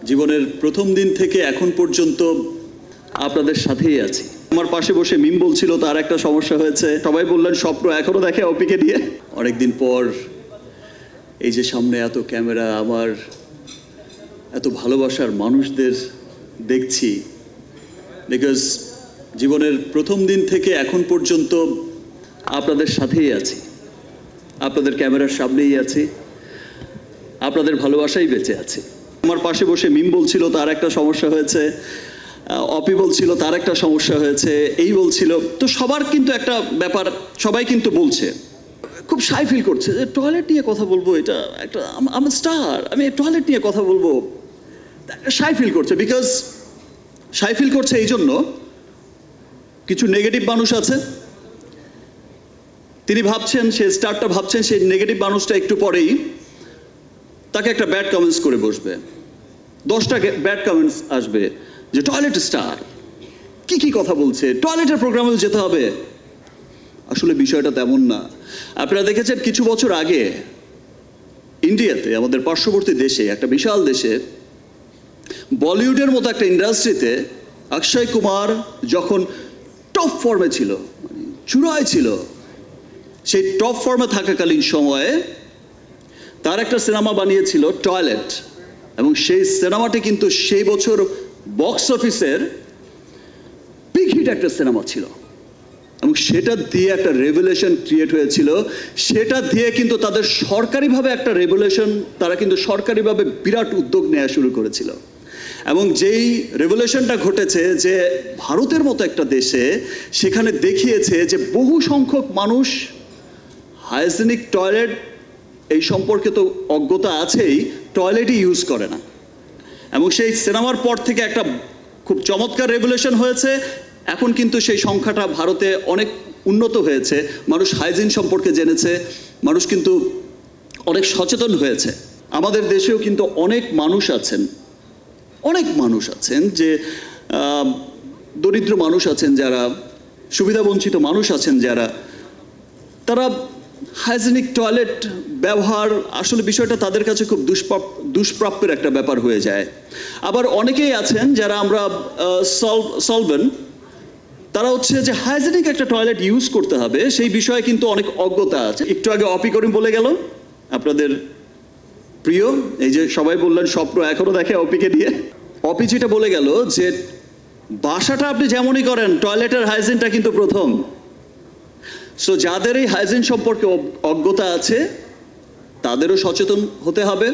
জীবনের প্রথম দিন থেকে এখন পর্যন্ত আপনাদের সাথেই আছি। আমার পাশে বসে মিম বলছিল তার একটা সমস্যা হয়েছে, সবাই বললেন স্বপ্ন এখনো দেখে অপিকে নিয়ে। অনেকদিন পর এই যে সামনে এত ক্যামেরা, আমার এত ভালোবাসার মানুষদের দেখছি, বিকজ জীবনের প্রথম দিন থেকে এখন পর্যন্ত আপনাদের সাথেই আছি, আপনাদের ক্যামেরার সামনেই আছি, আপনাদের ভালোবাসাই বেঁচে আছে। আমার পাশে বসে মিম বলছিল তার একটা সমস্যা হয়েছে, অপি বলছিল তার একটা সমস্যা হয়েছে, এই বলছিল। তো সবার কিন্তু একটা ব্যাপার, সবাই কিন্তু বলছে, খুব শাই ফিল করছে যে টয়লেট নিয়ে কথা বলবো, এটা একটা আমি স্টার, আমি টয়লেট নিয়ে কথা বলবো, শাই ফিল করছে। বিকজ শাই ফিল করছে এই জন্য, কিছু নেগেটিভ মানুষ আছে, তিনি ভাবছেন, সে স্টারটা ভাবছেন সেই নেগেটিভ মানুষটা একটু পরেই তাকে একটা ব্যাড কমেন্টস করে বসবে, 10টা ব্যাড কমেন্টস আসবে যে টয়লেট স্টার কি কথা বলছে, টয়লেটের প্রোগ্রামেও যেতে হবে। আসলে বিষয়টা তেমন না। আপনারা দেখেছেন কিছু বছর আগে ইন্ডিয়াতে, আমাদের পার্শ্ববর্তী দেশে, একটা বিশাল দেশে, বলিউডের মতো একটা ইন্ডাস্ট্রিতে অক্ষয় কুমার যখন টপ ফর্মে ছিল, চূড়ায় ছিল, সেই টপ ফর্মে থাকাকালীন সময়ে তার একটা সিনেমা বানিয়েছিল টয়লেট, এবং সেই সিনেমাটি কিন্তু সেই বছর বক্স অফিসের বিগ হিট একটা সিনেমা ছিল, এবং সেটা দিয়ে একটা রেভলিউশন ক্রিয়েট হয়েছিল। সেটা দিয়ে কিন্তু তাদের সরকারিভাবে একটা রেভলিউশন, তারা কিন্তু সরকারিভাবে বিরাট উদ্যোগ নেওয়া শুরু করেছিল। এবং যেই রেভলিউশনটা ঘটেছে, যে ভারতের মতো একটা দেশে, সেখানে দেখিয়েছে যে বহু সংখ্যক মানুষ হাইজেনিক টয়লেট এই সম্পর্কে তো অজ্ঞতা আছেই, টয়লেটই ইউজ করে না। এবং সেই সিনেমার পর থেকে একটা খুব চমৎকার রেভলিউশন হয়েছে। এখন কিন্তু সেই সংখ্যাটা ভারতে অনেক উন্নত হয়েছে, মানুষ হাইজিন সম্পর্কে জেনেছে, মানুষ কিন্তু অনেক সচেতন হয়েছে। আমাদের দেশেও কিন্তু অনেক মানুষ আছেন যে দরিদ্র মানুষ আছেন, যারা সুবিধাবঞ্চিত মানুষ আছেন, যারা তারা হাইজেনিক টয়লেট ব্যবহার, আসলে বিষয়টা তাদের কাছে খুব দুষ্প্রাপ্যের একটা ব্যাপার হয়ে যায়। আবার অনেকেই আছেন যারা আমরা সলভেন, তারা হচ্ছে যে হাইজেনিক একটা টয়লেট ইউজ করতে হবে, সেই বিষয়ে কিন্তু অনেক অজ্ঞতা আছে। একটু আগে অপি করিম বলে গেল, আপনাদের প্রিয়, এই যে সবাই বললেন স্বপ্ন এখনো দেখে অপিকে নিয়ে। অপি যেটা বলে গেল যে বাসাটা আপনি যেমনই করেন, টয়লেটের হাইজিনটা কিন্তু প্রথম। সো যাদের এই হাইজিন সম্পর্কে অজ্ঞতা আছে, তাদেরও সচেতন হতে হবে।